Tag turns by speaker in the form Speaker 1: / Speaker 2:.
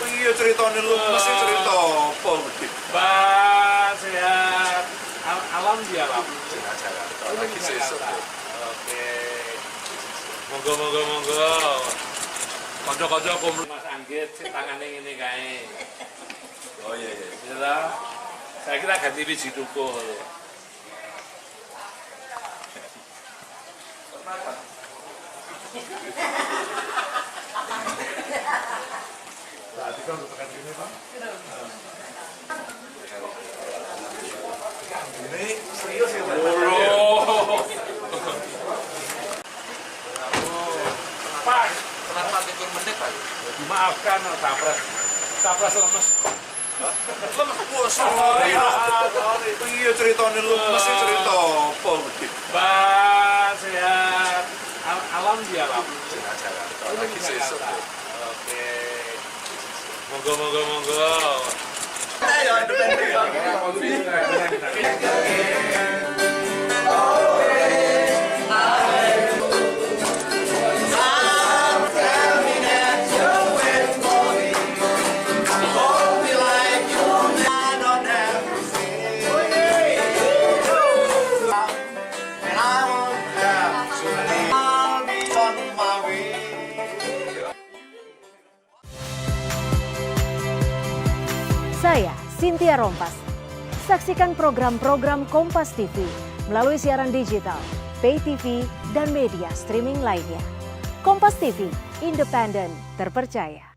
Speaker 1: Iya ceritanya lu mesti cerita apa gitu.
Speaker 2: Mbak, sehat. Alam di alam.
Speaker 1: Sehat-sehat. Lagi sesuk.
Speaker 2: Oke. Monggo. Kanca-kanca kumpul Mas Anggit sing tangane ngene kae.
Speaker 1: Oh iya.
Speaker 2: Ya. Saya kira ganti biji tukul. Tadi kan untuk tekan sini, Pak.
Speaker 1: Ini serius ya, Pak?
Speaker 2: Pak,
Speaker 1: Kenapa 3 menit, Pak?
Speaker 2: dimaafkan Capres lemes.
Speaker 1: Lemes puasa. Iya ceritanya lu mesti cerita apa gitu.
Speaker 2: Mbak, sehat. Alam di alam.
Speaker 1: Sehat-sehat. Lagi sesuk.
Speaker 2: Oke. Monggo.
Speaker 1: Ayo independen.
Speaker 3: Saya Cynthia Rompas. Saksikan program-program Kompas TV melalui siaran digital, pay TV, dan media streaming lainnya. Kompas TV, independen, terpercaya.